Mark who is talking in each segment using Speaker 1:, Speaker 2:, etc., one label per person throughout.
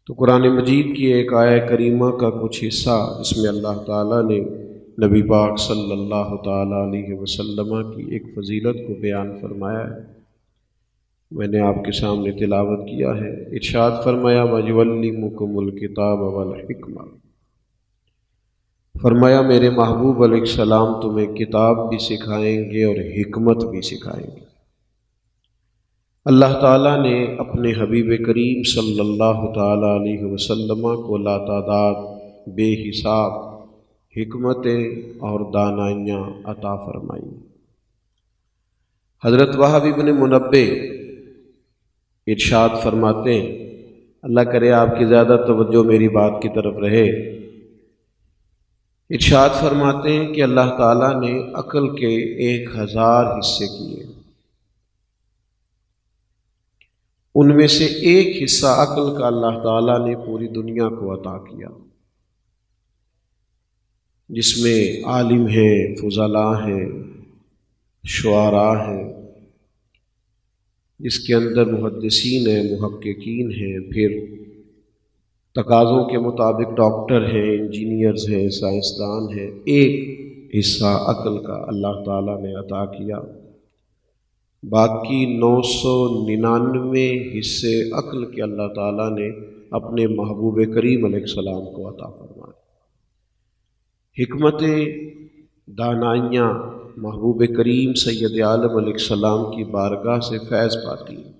Speaker 1: تو قرآن مجید کی ایک آیہ کریمہ کا کچھ حصہ جس میں اللہ تعالیٰ نے نبی پاک صلی اللہ تعالیٰ علیہ وسلم کی ایک فضیلت کو بیان فرمایا ہے، میں نے آپ کے سامنے تلاوت کیا ہے۔ ارشاد فرمایا وَيُعَلِّمُكُمُ الْكِتَابَ وَالْحِکْمَةَ، فرمایا میرے محبوب علیہ السلام تمہیں کتاب بھی سکھائیں گے اور حکمت بھی سکھائیں گے۔ اللہ تعالیٰ نے اپنے حبیب کریم صلی اللہ تعالیٰ علیہ وسلم کو لاتعداد بے حساب حکمتیں اور دانائیاں عطا فرمائی۔ حضرت وہب بن منبہ ارشاد فرماتے ہیں، اللہ کرے آپ کی زیادہ توجہ میری بات کی طرف رہے، ارشاد فرماتے ہیں کہ اللہ تعالیٰ نے عقل کے 1000 حصے کیے، ان میں سے ایک حصہ عقل کا اللہ تعالیٰ نے پوری دنیا کو عطا کیا، جس میں عالم ہیں، فضلاء ہیں، شعراء ہیں، جس کے اندر محدثین ہیں، محققین ہیں، پھر تقاضوں کے مطابق ڈاکٹر ہیں، انجینئرز ہیں، سائنسدان ہیں۔ ایک حصہ عقل کا اللہ تعالیٰ نے عطا کیا، باقی 999 حصے عقل کے اللہ تعالیٰ نے اپنے محبوب کریم علیہ السلام کو عطا فرمائے۔ حکمتیں، دانائیاں محبوب کریم سید عالم علیہ السلام کی بارگاہ سے فیض پاتی ہیں۔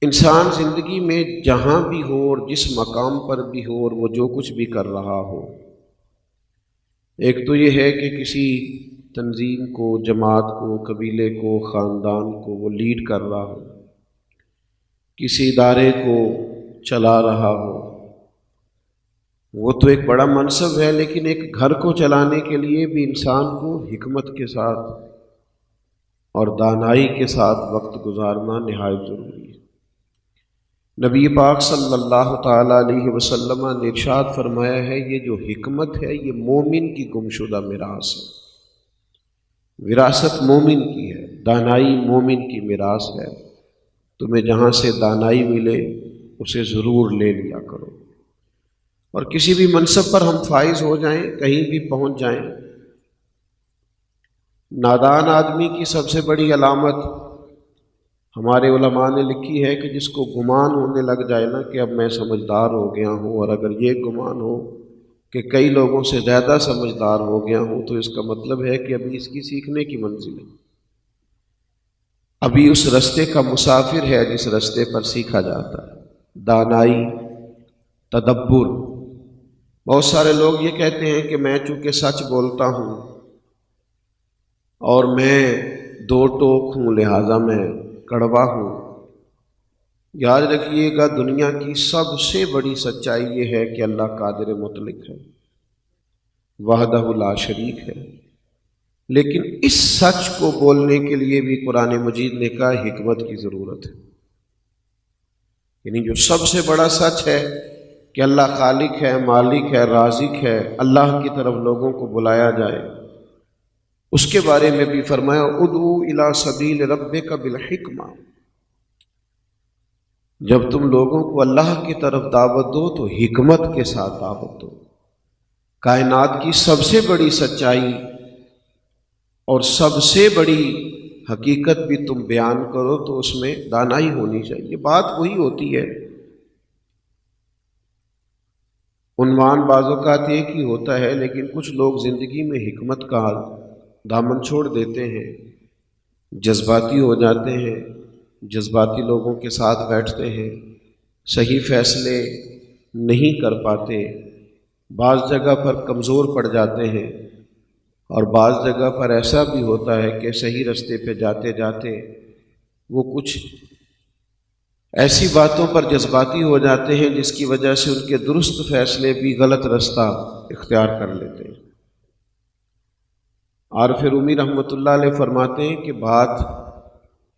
Speaker 1: انسان زندگی میں جہاں بھی ہو اور جس مقام پر بھی ہو اور وہ جو کچھ بھی کر رہا ہو، ایک تو یہ ہے کہ کسی تنظیم کو، جماعت کو، قبیلے کو، خاندان کو وہ لیڈ کر رہا ہو، کسی ادارے کو چلا رہا ہو، وہ تو ایک بڑا منصب ہے، لیکن ایک گھر کو چلانے کے لیے بھی انسان کو حکمت کے ساتھ اور دانائی کے ساتھ وقت گزارنا نہایت ضروری ہے۔ نبی پاک صلی اللہ تعالیٰ علیہ وسلم نے ارشاد فرمایا ہے، یہ جو حکمت ہے یہ مومن کی گمشدہ میراث ہے، وراثت مومن کی ہے، دانائی مومن کی میراث ہے۔ تمہیں جہاں سے دانائی ملے اسے ضرور لے لیا کرو، اور کسی بھی منصب پر ہم فائز ہو جائیں، کہیں بھی پہنچ جائیں، نادان آدمی کی سب سے بڑی علامت ہمارے علماء نے لکھی ہے کہ جس کو گمان ہونے لگ جائے نا کہ اب میں سمجھدار ہو گیا ہوں، اور اگر یہ گمان ہو کہ کئی لوگوں سے زیادہ سمجھدار ہو گیا ہوں، تو اس کا مطلب ہے کہ ابھی اس کی سیکھنے کی منزل ہے، ابھی اس رستے کا مسافر ہے جس رستے پر سیکھا جاتا ہے۔ دانائی، تدبر۔ بہت سارے لوگ یہ کہتے ہیں کہ میں چونکہ سچ بولتا ہوں اور میں دو ٹوک ہوں لہٰذا میں کڑوا ہوں۔ یاد رکھیے گا دنیا کی سب سے بڑی سچائی یہ ہے کہ اللہ قادر مطلق ہے، وحدہ لا شریک ہے، لیکن اس سچ کو بولنے کے لیے بھی قرآن مجید نے کہا حکمت کی ضرورت ہے۔ یعنی جو سب سے بڑا سچ ہے کہ اللہ خالق ہے، مالک ہے، رازق ہے، اللہ کی طرف لوگوں کو بلایا جائے، اس کے بارے میں بھی فرمایا ادعو الی سبیل ربک بالحکمہ۔ جب تم لوگوں کو اللہ کی طرف دعوت دو تو حکمت کے ساتھ دعوت دو۔ کائنات کی سب سے بڑی سچائی اور سب سے بڑی حقیقت بھی تم بیان کرو تو اس میں دانائی ہونی چاہیے۔ بات وہی ہوتی ہے، عنوان بعض اوقات ایک ہی ہوتا ہے، لیکن کچھ لوگ زندگی میں حکمت کا دامن چھوڑ دیتے ہیں، جذباتی ہو جاتے ہیں، جذباتی لوگوں کے ساتھ بیٹھتے ہیں، صحیح فیصلے نہیں کر پاتے، بعض جگہ پر کمزور پڑ جاتے ہیں، اور بعض جگہ پر ایسا بھی ہوتا ہے کہ صحیح رستے پہ جاتے جاتے وہ کچھ ایسی باتوں پر جذباتی ہو جاتے ہیں جس کی وجہ سے ان کے درست فیصلے بھی غلط رستہ اختیار کر لیتے ہیں۔ عارف رومی رحمۃ اللہ علیہ فرماتے ہیں کہ بات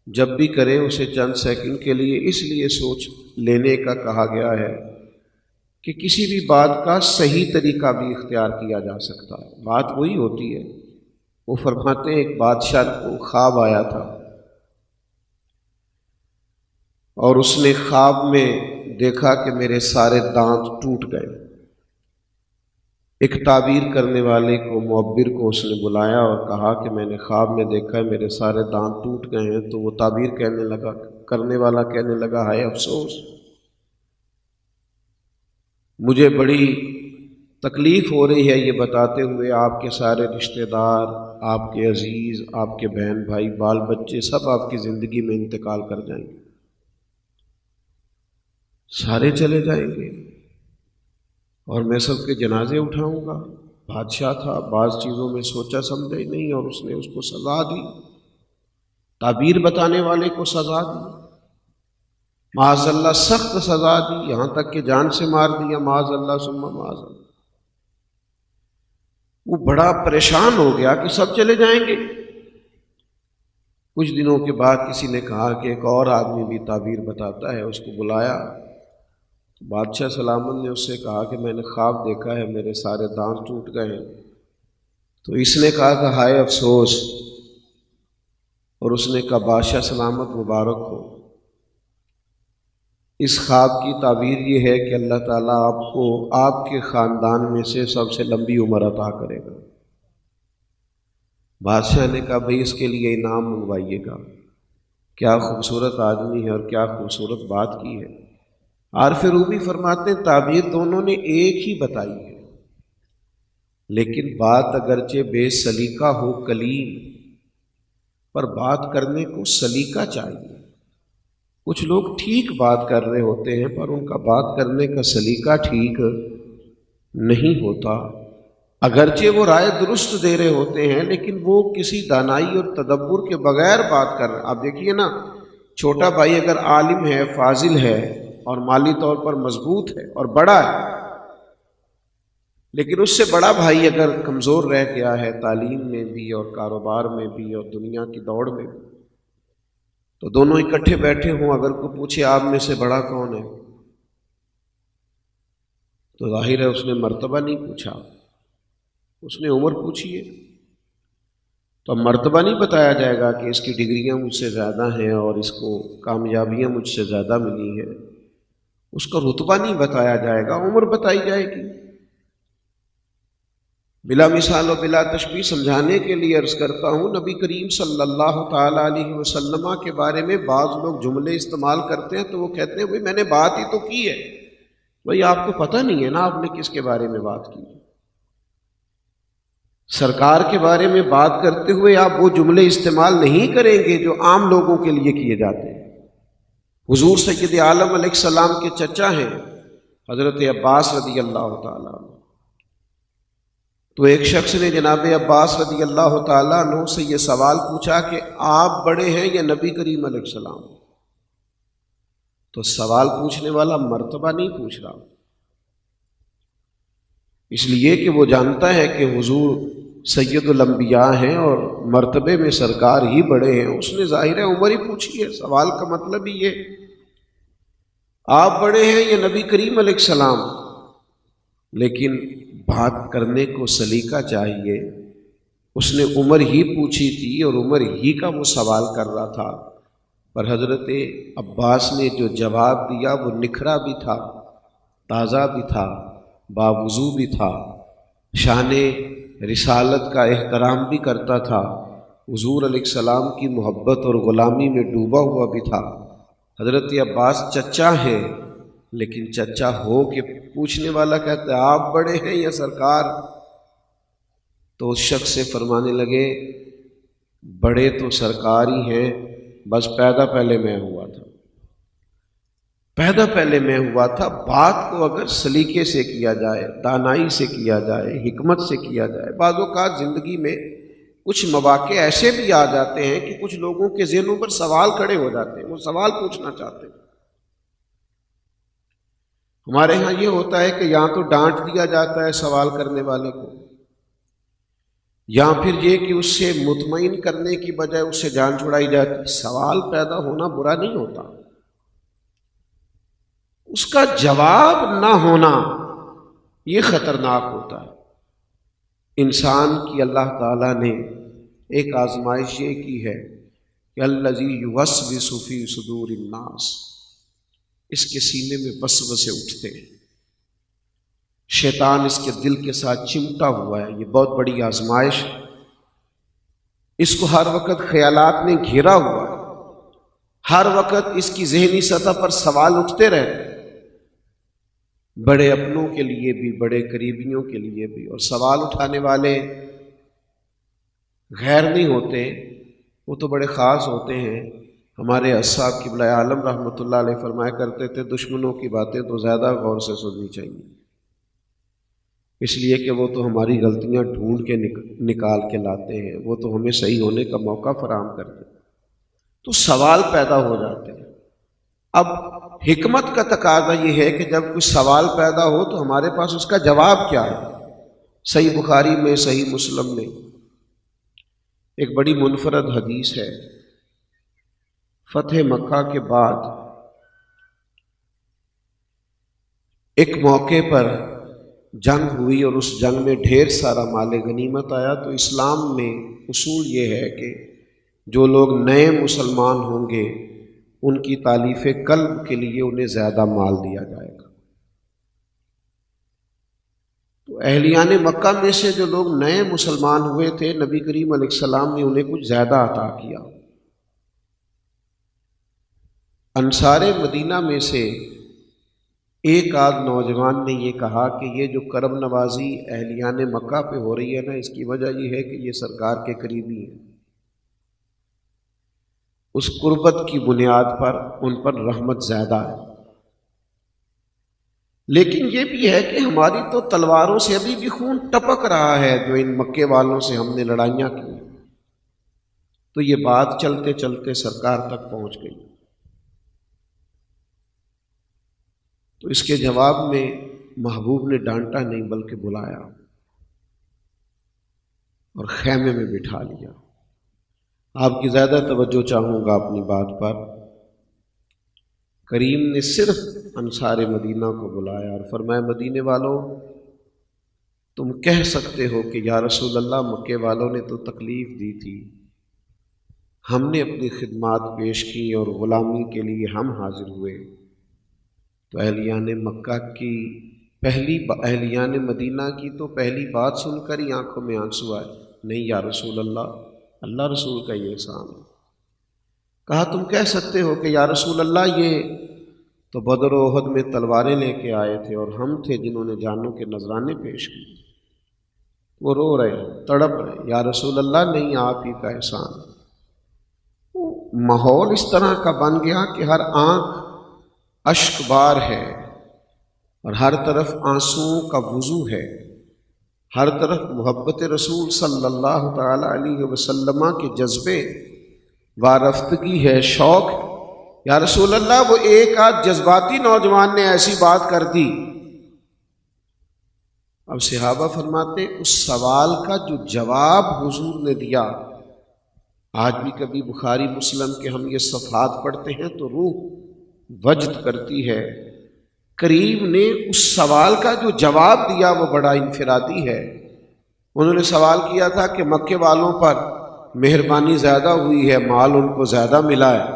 Speaker 1: جب بھی کریں اسے چند سیکنڈ کے لیے اس لیے سوچ لینے کا کہا گیا ہے کہ کسی بھی بات کا صحیح طریقہ بھی اختیار کیا جا سکتا ہے۔ بات وہی ہوتی ہے، وہ فرماتے ہیں ایک بادشاہ کو خواب آیا تھا اور اس نے خواب میں دیکھا کہ میرے سارے دانت ٹوٹ گئے۔ ایک تعبیر کرنے والے کو، معبر کو اس نے بلایا اور کہا کہ میں نے خواب میں دیکھا ہے میرے سارے دانت ٹوٹ گئے ہیں۔ تو وہ تعبیر کرنے والا کہنے لگا، ہائے افسوس، مجھے بڑی تکلیف ہو رہی ہے یہ بتاتے ہوئے، آپ کے سارے رشتہ دار، آپ کے عزیز، آپ کے بہن بھائی، بال بچے سب آپ کی زندگی میں انتقال کر جائیں گے، سارے چلے جائیں گے، اور میں سب کے جنازے اٹھاؤں گا۔ بادشاہ تھا، بعض چیزوں میں سوچا سمجھا ہی نہیں، اور اس نے اس کو سزا دی، تعبیر بتانے والے کو سزا دی، معاذ اللہ سخت سزا دی، یہاں تک کہ جان سے مار دیا، معاذ اللہ ثم معاذ اللہ۔ وہ بڑا پریشان ہو گیا کہ سب چلے جائیں گے۔ کچھ دنوں کے بعد کسی نے کہا کہ ایک اور آدمی بھی تعبیر بتاتا ہے، اس کو بلایا۔ بادشاہ سلامت نے اس سے کہا کہ میں نے خواب دیکھا ہے میرے سارے دانت ٹوٹ گئے ہیں۔ تو اس نے کہا کہ ہائے افسوس، اور اس نے کہا بادشاہ سلامت مبارک ہو، اس خواب کی تعبیر یہ ہے کہ اللہ تعالیٰ آپ کو آپ کے خاندان میں سے سب سے لمبی عمر عطا کرے گا۔ بادشاہ نے کہا بھئی اس کے لیے انعام منگوائیے گا۔ کیا خوبصورت آدمی ہے اور کیا خوبصورت بات کی ہے۔ عارف رومی فرماتے ہیں تعبیر دونوں نے ایک ہی بتائی ہے، لیکن بات اگرچہ بے سلیقہ ہو کلیم، پر بات کرنے کو سلیقہ چاہیے۔ کچھ لوگ ٹھیک بات کر رہے ہوتے ہیں پر ان کا بات کرنے کا سلیقہ ٹھیک نہیں ہوتا۔ اگرچہ وہ رائے درست دے رہے ہوتے ہیں لیکن وہ کسی دانائی اور تدبر کے بغیر بات کر رہے ہیں۔ آپ دیکھیے نا، چھوٹا بھائی اگر عالم ہے، فاضل ہے اور مالی طور پر مضبوط ہے اور بڑا ہے، لیکن اس سے بڑا بھائی اگر کمزور رہ گیا ہے تعلیم میں بھی اور کاروبار میں بھی اور دنیا کی دوڑ میں بھی، تو دونوں اکٹھے بیٹھے ہوں، اگر کوئی پوچھے آپ میں سے بڑا کون ہے، تو ظاہر ہے اس نے مرتبہ نہیں پوچھا، اس نے عمر پوچھی ہے۔ تو اب مرتبہ نہیں بتایا جائے گا کہ اس کی ڈگریاں مجھ سے زیادہ ہیں اور اس کو کامیابیاں مجھ سے زیادہ ملی ہیں، اس کا رتبہ نہیں بتایا جائے گا، عمر بتائی جائے گی۔ بلا مثال و بلا تشبیہ سمجھانے کے لیے عرض کرتا ہوں، نبی کریم صلی اللہ تعالیٰ علیہ وسلم کے بارے میں بعض لوگ جملے استعمال کرتے ہیں تو وہ کہتے ہیں بھئی میں نے بات ہی تو کی ہے۔ بھئی آپ کو پتہ نہیں ہے نا آپ نے کس کے بارے میں بات کی۔ سرکار کے بارے میں بات کرتے ہوئے آپ وہ جملے استعمال نہیں کریں گے جو عام لوگوں کے لیے کیے جاتے ہیں۔ حضور سید عالم علیہ السلام کے چچا ہیں حضرت عباس رضی اللہ تعالیٰ عنہ، تو ایک شخص نے جناب عباس رضی اللہ تعالیٰ عنہ سے یہ سوال پوچھا کہ آپ بڑے ہیں یا نبی کریم علیہ السلام؟ تو سوال پوچھنے والا مرتبہ نہیں پوچھ رہا، اس لیے کہ وہ جانتا ہے کہ حضور سید الانبیاء ہیں اور مرتبے میں سرکار ہی بڑے ہیں، اس نے ظاہر عمر ہی پوچھی ہے۔ سوال کا مطلب ہی یہ آپ بڑے ہیں یا نبی کریم علیہ السلام، لیکن بات کرنے کو سلیقہ چاہیے۔ اس نے عمر ہی پوچھی تھی اور عمر ہی کا وہ سوال کر رہا تھا، پر حضرت عباس نے جو جواب دیا وہ نکھرا بھی تھا، تازہ بھی تھا، باوضو بھی تھا، شان رسالت کا احترام بھی کرتا تھا، حضور علیہ السلام کی محبت اور غلامی میں ڈوبا ہوا بھی تھا۔ حضرت عباس چچا ہیں، لیکن چچا ہو کہ پوچھنے والا کہتا ہے آپ بڑے ہیں یا سرکار؟ تو اس شخص سے فرمانے لگے بڑے تو سرکار ہی ہیں، بس پیدا پہلے میں ہوا تھا، پیدا پہلے میں ہوا تھا۔ بات کو اگر سلیقے سے کیا جائے، دانائی سے کیا جائے، حکمت سے کیا جائے، بعض اوقات زندگی میں کچھ مواقع ایسے بھی آ جاتے ہیں کہ کچھ لوگوں کے ذہنوں پر سوال کھڑے ہو جاتے ہیں، وہ سوال پوچھنا چاہتے ہیں۔ ہمارے ہاں یہ ہوتا ہے کہ یہاں تو ڈانٹ دیا جاتا ہے سوال کرنے والے کو، یا پھر یہ کہ اس سے مطمئن کرنے کی بجائے اس سے جان چھڑائی جاتی۔ سوال پیدا ہونا برا نہیں ہوتا، اس کا جواب نہ ہونا یہ خطرناک ہوتا ہے۔ انسان کی اللہ تعالیٰ نے ایک آزمائش یہ کی ہے کہ الذی یوسوس فی صدور الناس، اس کے سینے میں وسوسے اٹھتے ہیں، شیطان اس کے دل کے ساتھ چمٹا ہوا ہے، یہ بہت بڑی آزمائش ہے، اس کو ہر وقت خیالات نے گھیرا ہوا ہے، ہر وقت اس کی ذہنی سطح پر سوال اٹھتے رہتے ہیں، بڑے اپنوں کے لیے بھی، بڑے قریبیوں کے لیے بھی، اور سوال اٹھانے والے غیر نہیں ہوتے، وہ تو بڑے خاص ہوتے ہیں۔ ہمارے اصحاب قبلہ عالم رحمۃ اللہ علیہ فرمایا کرتے تھے، دشمنوں کی باتیں تو زیادہ غور سے سننی چاہیے، اس لیے کہ وہ تو ہماری غلطیاں ڈھونڈ کے نکال کے لاتے ہیں، وہ تو ہمیں صحیح ہونے کا موقع فراہم کرتے ہیں، تو سوال پیدا ہو جاتے ہیں۔ اب حکمت کا تقاضا یہ ہے کہ جب کوئی سوال پیدا ہو تو ہمارے پاس اس کا جواب کیا ہے۔ صحیح بخاری میں، صحیح مسلم میں ایک بڑی منفرد حدیث ہے، فتح مکہ کے بعد ایک موقع پر جنگ ہوئی اور اس جنگ میں ڈھیر سارا مال غنیمت آیا، تو اسلام میں اصول یہ ہے کہ جو لوگ نئے مسلمان ہوں گے ان کی تالیف قلب کے لیے انہیں زیادہ مال دیا جائے گا۔ تو اہلیان مکہ میں سے جو لوگ نئے مسلمان ہوئے تھے، نبی کریم علیہ السلام نے انہیں کچھ زیادہ عطا کیا۔ انصار مدینہ میں سے ایک آدھ نوجوان نے یہ کہا کہ یہ جو کرم نوازی اہلیان مکہ پہ ہو رہی ہے نا، اس کی وجہ یہ ہے کہ یہ سرکار کے قریبی ہیں، اس قربت کی بنیاد پر ان پر رحمت زیادہ ہے۔ لیکن یہ بھی ہے کہ ہماری تو تلواروں سے ابھی بھی خون ٹپک رہا ہے جو ان مکے والوں سے ہم نے لڑائیاں کی۔ تو یہ بات چلتے چلتے سرکار تک پہنچ گئی۔ تو اس کے جواب میں محبوب نے ڈانٹا نہیں بلکہ بلایا اور خیمے میں بٹھا لیا۔ آپ کی زیادہ توجہ چاہوں گا اپنی بات پر۔ کریم نے صرف انصار مدینہ کو بلایا اور فرمایا، مدینے والوں تم کہہ سکتے ہو کہ یا رسول اللہ مکے والوں نے تو تکلیف دی تھی، ہم نے اپنی خدمات پیش کی اور غلامی کے لیے ہم حاضر ہوئے۔ تو اہلیان مکہ کی اہلیان مدینہ کی تو پہلی بات سن کر ہی آنکھوں میں آنسو آئے، نہیں یا رسول اللہ، اللہ رسول کا یہ احسان ہے۔ کہا تم کہہ سکتے ہو کہ یا رسول اللہ یہ تو بدر و احد میں تلواریں لے کے آئے تھے اور ہم تھے جنہوں نے جانوں کے نذرانے پیش کیے۔ وہ رو رہے تڑپ رہے، یا رسول اللہ نہیں، آپ ہی کا احسان۔ ماحول اس طرح کا بن گیا کہ ہر آنکھ اشک بار ہے اور ہر طرف آنسوؤں کا وضو ہے، ہر طرف محبت رسول صلی اللہ تعالی علیہ وسلم کے جذبے وارفتگی ہے، شوق ہے۔ یا رسول اللہ وہ ایک آدھ جذباتی نوجوان نے ایسی بات کر دی۔ اب صحابہ فرماتے اس سوال کا جو جواب حضور نے دیا، آج بھی کبھی بخاری مسلم کے ہم یہ صفحات پڑھتے ہیں تو روح وجد کرتی ہے۔ کریم نے اس سوال کا جو جواب دیا وہ بڑا انفرادی ہے۔ انہوں نے سوال کیا تھا کہ مکے والوں پر مہربانی زیادہ ہوئی ہے، مال ان کو زیادہ ملا ہے،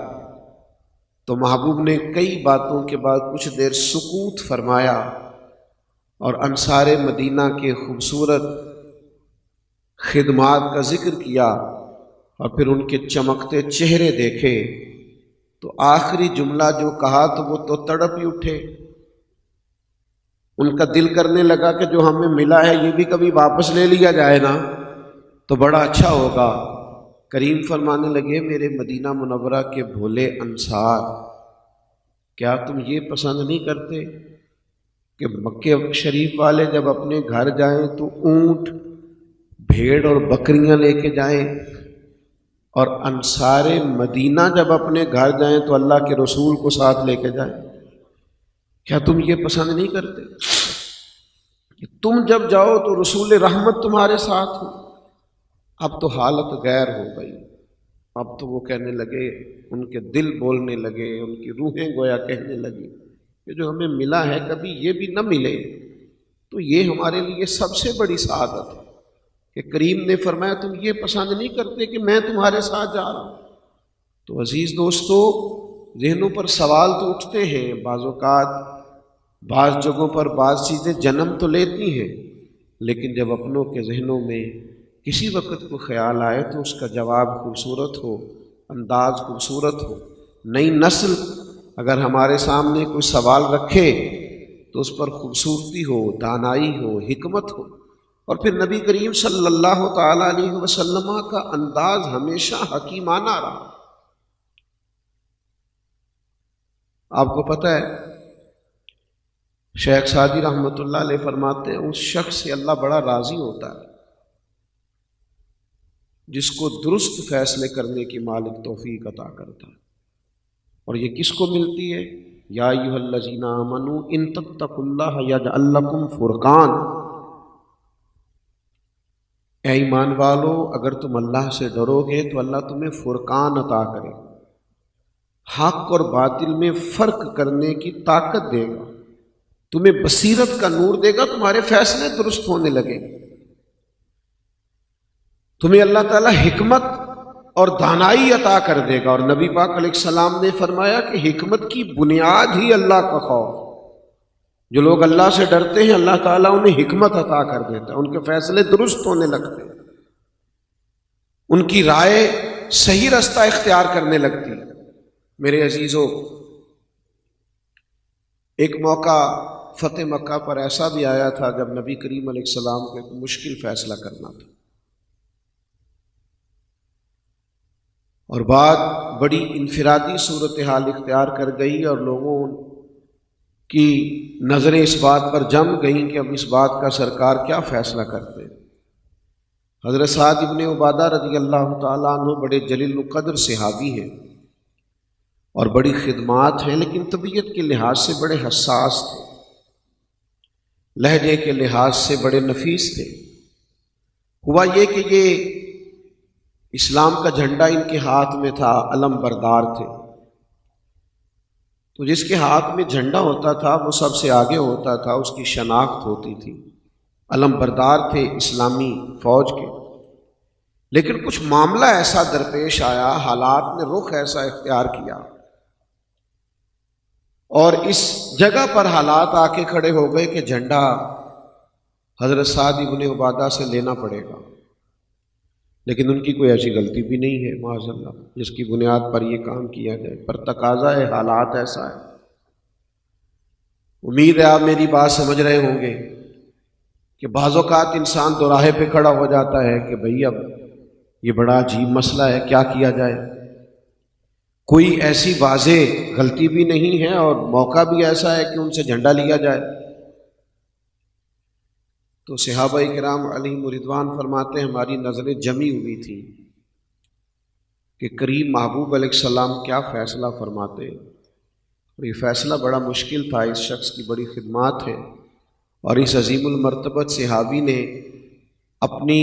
Speaker 1: تو محبوب نے کئی باتوں کے بعد کچھ دیر سکوت فرمایا اور انصار مدینہ کے خوبصورت خدمات کا ذکر کیا اور پھر ان کے چمکتے چہرے دیکھے، تو آخری جملہ جو کہا تو وہ تو تڑپ ہی اٹھے۔ ان کا دل کرنے لگا کہ جو ہمیں ملا ہے یہ بھی کبھی واپس لے لیا جائے نا تو بڑا اچھا ہوگا۔ کریم فرمانے لگے، میرے مدینہ منورہ کے بھولے انصار، کیا تم یہ پسند نہیں کرتے کہ مکے شریف والے جب اپنے گھر جائیں تو اونٹ، بھیڑ اور بکریاں لے کے جائیں، اور انصار مدینہ جب اپنے گھر جائیں تو اللہ کے رسول کو ساتھ لے کے جائیں؟ کیا تم یہ پسند نہیں کرتے کہ تم جب جاؤ تو رسول رحمت تمہارے ساتھ ہو؟ اب تو حالت غیر ہو گئی، اب تو وہ کہنے لگے، ان کے دل بولنے لگے، ان کی روحیں گویا کہنے لگی کہ جو ہمیں ملا ہے کبھی یہ بھی نہ ملے، تو یہ ہمارے لیے سب سے بڑی سعادت ہے کہ کریم نے فرمایا تم یہ پسند نہیں کرتے کہ میں تمہارے ساتھ جا رہا ہوں۔ تو عزیز دوستو، ذہنوں پر سوال تو اٹھتے ہیں، بعض اوقات بعض جگہوں پر بعض چیزیں جنم تو لیتی ہیں، لیکن جب اپنوں کے ذہنوں میں کسی وقت کو خیال آئے تو اس کا جواب خوبصورت ہو، انداز خوبصورت ہو۔ نئی نسل اگر ہمارے سامنے کوئی سوال رکھے تو اس پر خوبصورتی ہو، دانائی ہو، حکمت ہو، اور پھر نبی کریم صلی اللہ تعالی علیہ وسلم کا انداز ہمیشہ حکیمانہ رہا۔ آپ کو پتہ ہے شیخ سعدی رحمۃ اللہ علیہ فرماتے ہیں اس شخص سے اللہ بڑا راضی ہوتا ہے جس کو درست فیصلے کرنے کی مالک توفیق عطا کرتا ہے۔ اور یہ کس کو ملتی ہے؟ یا ایھا الذین آمنوا ان تتقوا اللہ یجعل لکم فرقان، اے ایمان والو اگر تم اللہ سے ڈرو گے تو اللہ تمہیں فرقان عطا کرے، حق اور باطل میں فرق کرنے کی طاقت دے گا، تمہیں بصیرت کا نور دے گا، تمہارے فیصلے درست ہونے لگیں گے، تمہیں اللہ تعالیٰ حکمت اور دانائی عطا کر دے گا۔ اور نبی پاک علیہ السلام نے فرمایا کہ حکمت کی بنیاد ہی اللہ کا خوف۔ جو لوگ اللہ سے ڈرتے ہیں اللہ تعالیٰ انہیں حکمت عطا کر دیتا ہے، ان کے فیصلے درست ہونے لگتے ہیں، ان کی رائے صحیح رستہ اختیار کرنے لگتی ہے۔ میرے عزیزو، ایک موقع فتح مکہ پر ایسا بھی آیا تھا جب نبی کریم علیہ السلام کو ایک مشکل فیصلہ کرنا تھا، اور بات بڑی انفرادی صورتحال اختیار کر گئی اور لوگوں کی نظریں اس بات پر جم گئیں کہ اب اس بات کا سرکار کیا فیصلہ کرتے ہیں۔ حضرت سعد ابن عبادہ رضی اللہ تعالیٰ عنہ بڑے جلیل القدر صحابی ہیں اور بڑی خدمات ہیں، لیکن طبیعت کے لحاظ سے بڑے حساس تھے، لہجے کے لحاظ سے بڑے نفیس تھے۔ ہوا یہ کہ یہ اسلام کا جھنڈا ان کے ہاتھ میں تھا، علم بردار تھے، تو جس کے ہاتھ میں جھنڈا ہوتا تھا وہ سب سے آگے ہوتا تھا، اس کی شناخت ہوتی تھی، علم بردار تھے اسلامی فوج کے۔ لیکن کچھ معاملہ ایسا درپیش آیا، حالات نے رخ ایسا اختیار کیا اور اس جگہ پر حالات آ کے کھڑے ہو گئے کہ جھنڈا حضرت سعد ابن عبادہ سے لینا پڑے گا، لیکن ان کی کوئی ایسی غلطی بھی نہیں ہے معاذ اللہ جس کی بنیاد پر یہ کام کیا جائے، پر تقاضا ہے، حالات ایسا ہے۔ امید ہے آپ میری بات سمجھ رہے ہوں گے کہ بعض اوقات انسان دوراہے پہ کھڑا ہو جاتا ہے کہ بھئی اب یہ بڑا عجیب مسئلہ ہے، کیا کیا جائے؟ کوئی ایسی واضح غلطی بھی نہیں ہے اور موقع بھی ایسا ہے کہ ان سے جھنڈا لیا جائے۔ تو صحابہ کرام علیہم رضوان فرماتے ہیں ہماری نظریں جمی ہوئی تھی کہ کریم محبوب علیہ السلام کیا فیصلہ فرماتے ہیں، اور یہ فیصلہ بڑا مشکل تھا، اس شخص کی بڑی خدمات ہے اور اس عظیم المرتبت صحابی نے اپنی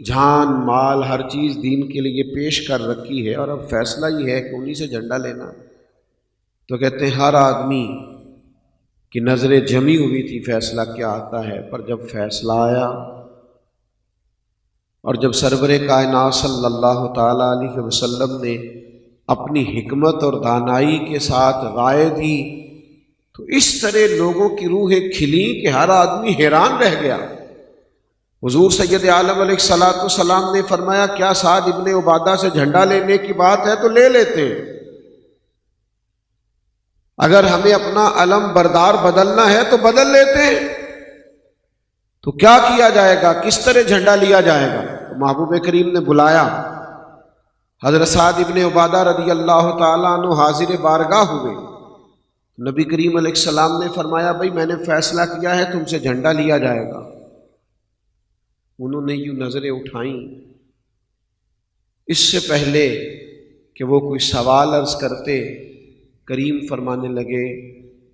Speaker 1: جان مال ہر چیز دین کے لیے پیش کر رکھی ہے، اور اب فیصلہ یہ ہے کہ انہی سے جھنڈا لینا۔ تو کہتے ہیں ہر آدمی کی نظریں جمی ہوئی تھی فیصلہ کیا آتا ہے، پر جب فیصلہ آیا اور جب سرور کائنات صلی اللہ تعالیٰ علیہ وسلم نے اپنی حکمت اور دانائی کے ساتھ رائے دی تو اس طرح لوگوں کی روحیں کھلیں کہ ہر آدمی حیران رہ گیا۔ حضور سید عالم علیہ الصلوۃ والسلام نے فرمایا کیا سعد ابن عبادہ سے جھنڈا لینے کی بات ہے تو لے لیتے، اگر ہمیں اپنا علم بردار بدلنا ہے تو بدل لیتے، تو کیا کیا جائے گا، کس طرح جھنڈا لیا جائے گا؟ تو محبوب کریم نے بلایا، حضرت سعد ابن عبادہ رضی اللہ تعالیٰ عنہ حاضر بارگاہ ہوئے۔ نبی کریم علیہ السلام نے فرمایا بھائی میں نے فیصلہ کیا ہے تم سے جھنڈا لیا جائے گا۔ انہوں نے یوں نظریں اٹھائیں، اس سے پہلے کہ وہ کوئی سوال عرض کرتے کریم فرمانے لگے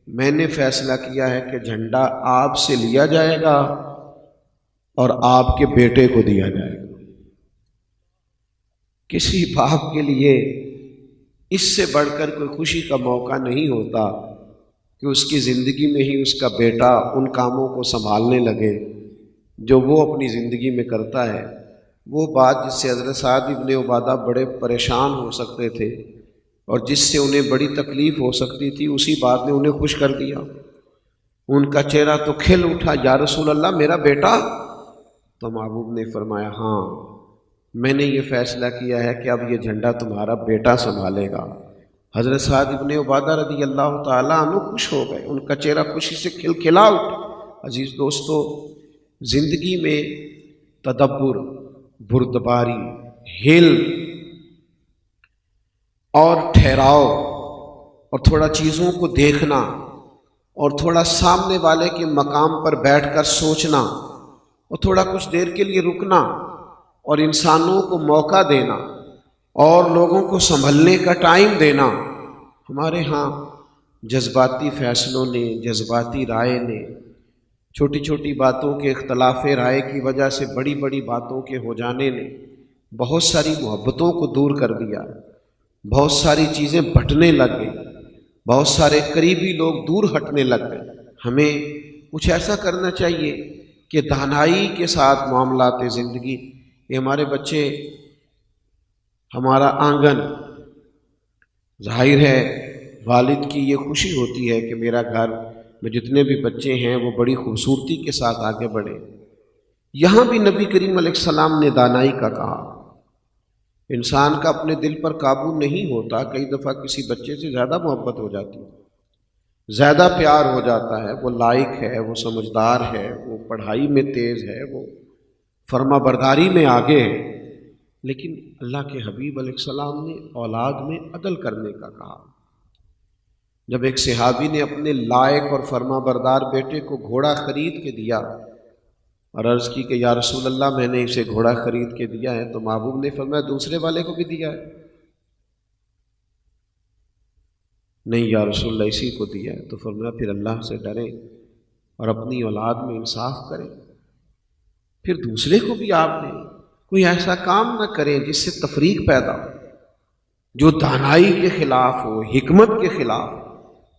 Speaker 1: میں نے فیصلہ کیا ہے کہ جھنڈا آپ سے لیا جائے گا اور آپ کے بیٹے کو دیا جائے گا۔ کسی باپ کے لیے اس سے بڑھ کر کوئی خوشی کا موقع نہیں ہوتا کہ اس کی زندگی میں ہی اس کا بیٹا ان کاموں کو سنبھالنے لگے جو وہ اپنی زندگی میں کرتا ہے۔ وہ بات جس سے حضرت سعد ابن عبادہ بڑے پریشان ہو سکتے تھے، اور جس سے انہیں بڑی تکلیف ہو سکتی تھی اسی بات نے انہیں خوش کر دیا۔ ان کا چہرہ تو کھل اٹھا، یا رسول اللہ میرا بیٹا؟ تو محبوب نے فرمایا ہاں، میں نے یہ فیصلہ کیا ہے کہ اب یہ جھنڈا تمہارا بیٹا سنبھالے گا۔ حضرت سعد ابن عبادہ رضی اللہ تعالیٰ عنہ خوش ہو گئے، ان کا چہرہ خوشی سے کھلکھلا اٹھا۔ عزیز دوستو، زندگی میں تدبر، بردباری، ہل اور ٹھہراؤ اور تھوڑا چیزوں کو دیکھنا اور تھوڑا سامنے والے کے مقام پر بیٹھ کر سوچنا اور تھوڑا کچھ دیر کے لیے رکنا اور انسانوں کو موقع دینا اور لوگوں کو سنبھلنے کا ٹائم دینا، ہمارے ہاں جذباتی فیصلوں نے، جذباتی رائے نے، چھوٹی چھوٹی باتوں کے اختلاف رائے کی وجہ سے بڑی بڑی باتوں کے ہو جانے نے بہت ساری محبتوں کو دور کر دیا، بہت ساری چیزیں بٹنے لگ گئی، بہت سارے قریبی لوگ دور ہٹنے لگ گئے۔ ہمیں کچھ ایسا کرنا چاہیے کہ دانائی کے ساتھ معاملات زندگی، یہ ہمارے بچے، ہمارا آنگن، ظاہر ہے والد کی یہ خوشی ہوتی ہے کہ میرا گھر میں جتنے بھی بچے ہیں وہ بڑی خوبصورتی کے ساتھ آگے بڑھے۔ یہاں بھی نبی کریم علیہ السلام نے دانائی کا کہا۔ انسان کا اپنے دل پر قابو نہیں ہوتا، کئی دفعہ کسی بچے سے زیادہ محبت ہو جاتی ہے، زیادہ پیار ہو جاتا ہے، وہ لائق ہے، وہ سمجھدار ہے، وہ پڑھائی میں تیز ہے، وہ فرما برداری میں آگے ہے، لیکن اللہ کے حبیب علیہ السلام نے اولاد میں عدل کرنے کا کہا۔ جب ایک صحابی نے اپنے لائق اور فرما بردار بیٹے کو گھوڑا خرید کے دیا اور عرض کی کہ یا رسول اللہ میں نے اسے گھوڑا خرید کے دیا ہے، تو محبوب نے فرمایا دوسرے والے کو بھی دیا ہے؟ نہیں یا رسول اللہ اسی کو دیا ہے۔ تو فرمایا پھر اللہ سے ڈریں اور اپنی اولاد میں انصاف کریں، پھر دوسرے کو بھی آپ نے کوئی ایسا کام نہ کریں جس سے تفریق پیدا ہو، جو دانائی کے خلاف ہو، حکمت کے خلاف۔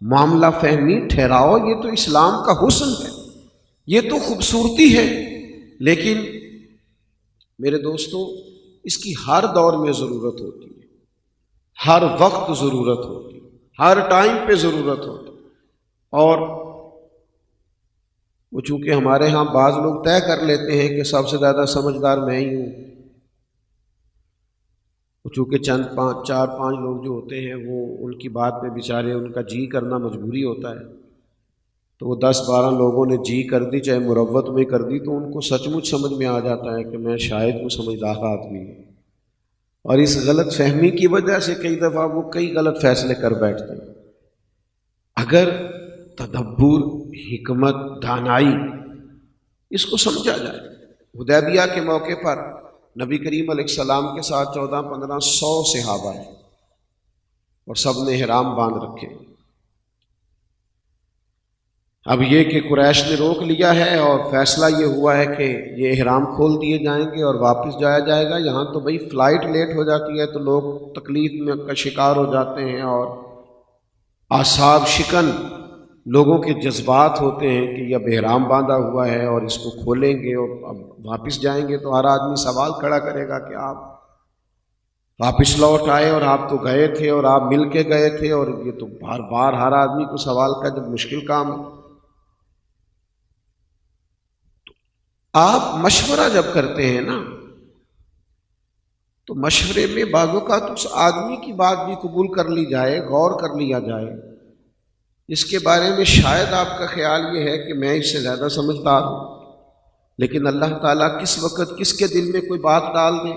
Speaker 1: معاملہ فہمی، ٹھہراؤ، یہ تو اسلام کا حسن ہے، یہ تو خوبصورتی ہے، لیکن میرے دوستو اس کی ہر دور میں ضرورت ہوتی ہے، ہر وقت ضرورت ہوتی ہے، ہر ٹائم پہ ضرورت ہوتی ہے۔ اور وہ چونکہ ہمارے ہاں بعض لوگ طے کر لیتے ہیں کہ سب سے زیادہ سمجھدار میں ہی ہوں، چونکہ چار پانچ لوگ جو ہوتے ہیں وہ ان کی بات میں بیچارے ان کا جی کرنا مجبوری ہوتا ہے، تو وہ 10-12 لوگوں نے جی کر دی، چاہے مروت میں کر دی، تو ان کو سچ مچ سمجھ میں آ جاتا ہے کہ میں شاید وہ سمجھدار آدمی ہوں، اور اس غلط فہمی کی وجہ سے کئی دفعہ وہ کئی غلط فیصلے کر بیٹھتے ہیں۔ اگر تدبر، حکمت، دانائی اس کو سمجھا جائے، حدیبیہ کے موقع پر نبی کریم علیہ السلام کے ساتھ 1400-1500 صحابہ ہیں اور سب نے احرام باندھ رکھے۔ اب یہ کہ قریش نے روک لیا ہے اور فیصلہ یہ ہوا ہے کہ یہ احرام کھول دیے جائیں گے اور واپس جایا جائے گا۔ یہاں تو بھئی فلائٹ لیٹ ہو جاتی ہے تو لوگ تکلیف میں کا شکار ہو جاتے ہیں اور اعصاب شکن لوگوں کے جذبات ہوتے ہیں کہ یہ اب احرام باندھا ہوا ہے اور اس کو کھولیں گے اور اب واپس جائیں گے، تو ہر آدمی سوال کھڑا کرے گا کہ آپ واپس لوٹ آئے اور آپ تو گئے تھے اور آپ مل کے گئے تھے، اور یہ تو بار بار ہر آدمی کو سوال کا جب مشکل کام ہے۔ آپ مشورہ جب کرتے ہیں نا تو مشورے میں بعض اوقات اس آدمی کی بات بھی قبول کر لی جائے، غور کر لیا جائے، اس کے بارے میں شاید آپ کا خیال یہ ہے کہ میں اس سے زیادہ سمجھدار ہوں، لیکن اللہ تعالیٰ کس وقت کس کے دل میں کوئی بات ڈال دے۔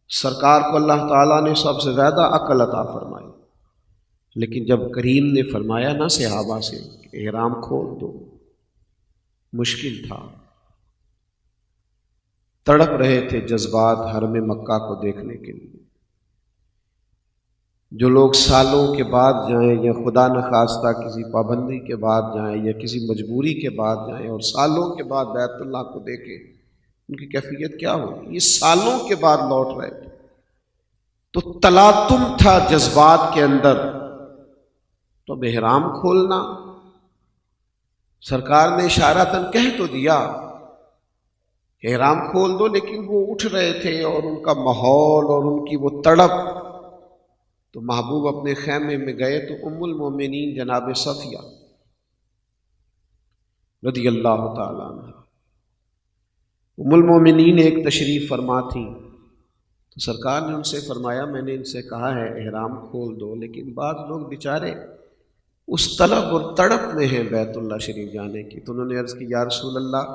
Speaker 1: سرکار کو اللہ تعالیٰ نے سب سے زیادہ عقل عطا فرمائی، لیکن جب کریم نے فرمایا نا صحابہ سے کہ احرام کھول دو، مشکل تھا، تڑپ رہے تھے جذبات حرم مکہ کو دیکھنے کے لیے۔ جو لوگ سالوں کے بعد جائیں یا خدا نخواستہ کسی پابندی کے بعد جائیں یا کسی مجبوری کے بعد جائیں اور سالوں کے بعد بیت اللہ کو دیکھیں، ان کی کیفیت کیا ہوگی؟ یہ سالوں کے بعد لوٹ رہے تھے، تو تلاطم تھا جذبات کے اندر۔ تو اب احرام کھولنا، سرکار نے اشارتاً کہہ تو دیا احرام کھول دو، لیکن وہ اٹھ رہے تھے اور ان کا ماحول اور ان کی وہ تڑپ، تو محبوب اپنے خیمے میں گئے تو ام المومنین جناب صفیہ رضی اللہ تعالیٰ عنہ، ام المومنین ایک تشریف فرما تھیں، تو سرکار نے ان سے فرمایا میں نے ان سے کہا ہے احرام کھول دو، لیکن بعض لوگ بیچارے اس طلب اور تڑپ میں ہیں بیت اللہ شریف جانے کی۔ تو انہوں نے عرض کی یا رسول اللہ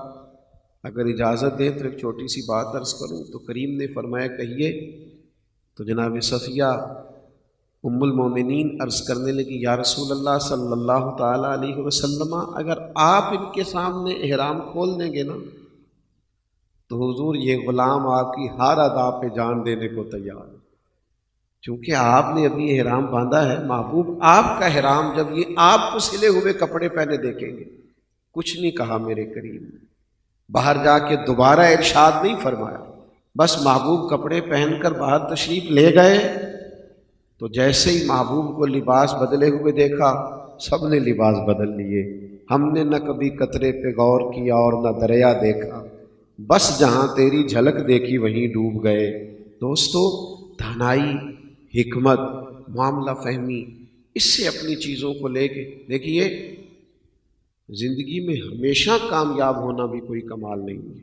Speaker 1: اگر اجازت دیں تو ایک چھوٹی سی بات عرض کروں؟ تو کریم نے فرمایا کہیے۔ تو جناب صفیہ ام المومنین عرض کرنے لگی یا رسول اللہ صلی اللہ تعالیٰ علیہ وسلم، اگر آپ ان کے سامنے احرام کھول دیں گے نا تو حضور یہ غلام آپ کی ہر ادا پہ جان دینے کو تیار ہے، چونکہ آپ نے ابھی احرام باندھا ہے۔ محبوب آپ کا احرام جب یہ آپ کو سلے ہوئے کپڑے پہنے دیکھیں گے، کچھ نہیں کہا میرے کریم نے، باہر جا کے دوبارہ ارشاد نہیں فرمایا، بس محبوب کپڑے پہن کر باہر تشریف لے گئے۔ تو جیسے ہی محبوب کو لباس بدلے ہوئے دیکھا، سب نے لباس بدل لیے۔ ہم نے نہ کبھی قطرے پہ غور کیا اور نہ دریا دیکھا، بس جہاں تیری جھلک دیکھی وہیں ڈوب گئے۔ دوستو، دانائی، حکمت، معاملہ فہمی، اس سے اپنی چیزوں کو لے کے دیکھیے، زندگی میں ہمیشہ کامیاب ہونا بھی کوئی کمال نہیں ہے۔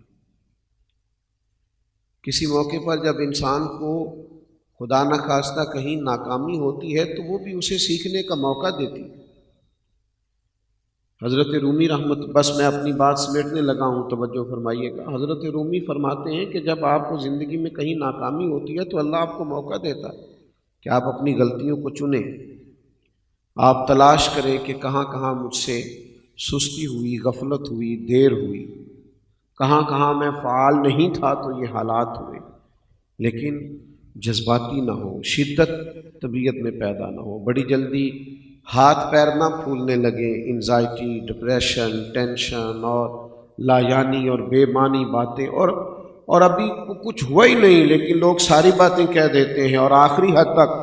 Speaker 1: کسی موقع پر جب انسان کو خدا نخواستہ کہیں ناکامی ہوتی ہے تو وہ بھی اسے سیکھنے کا موقع دیتی ہے۔ حضرت رومی رحمت، بس میں اپنی بات سمیٹنے لگا ہوں، توجہ فرمائیے گا۔ حضرت رومی فرماتے ہیں کہ جب آپ کو زندگی میں کہیں ناکامی ہوتی ہے تو اللہ آپ کو موقع دیتا ہے کہ آپ اپنی غلطیوں کو چنیں، آپ تلاش کریں کہ کہاں کہاں مجھ سے سستی ہوئی، غفلت ہوئی، دیر ہوئی، کہاں کہاں میں فعال نہیں تھا تو یہ حالات ہوئے۔ لیکن جذباتی نہ ہو، شدت طبیعت میں پیدا نہ ہو، بڑی جلدی ہاتھ پیر نہ پھولنے لگے، انزائٹی، ڈپریشن، ٹینشن اور لا یعنی اور بے معنی باتیں، اور ابھی کچھ ہوا ہی نہیں لیکن لوگ ساری باتیں کہہ دیتے ہیں اور آخری حد تک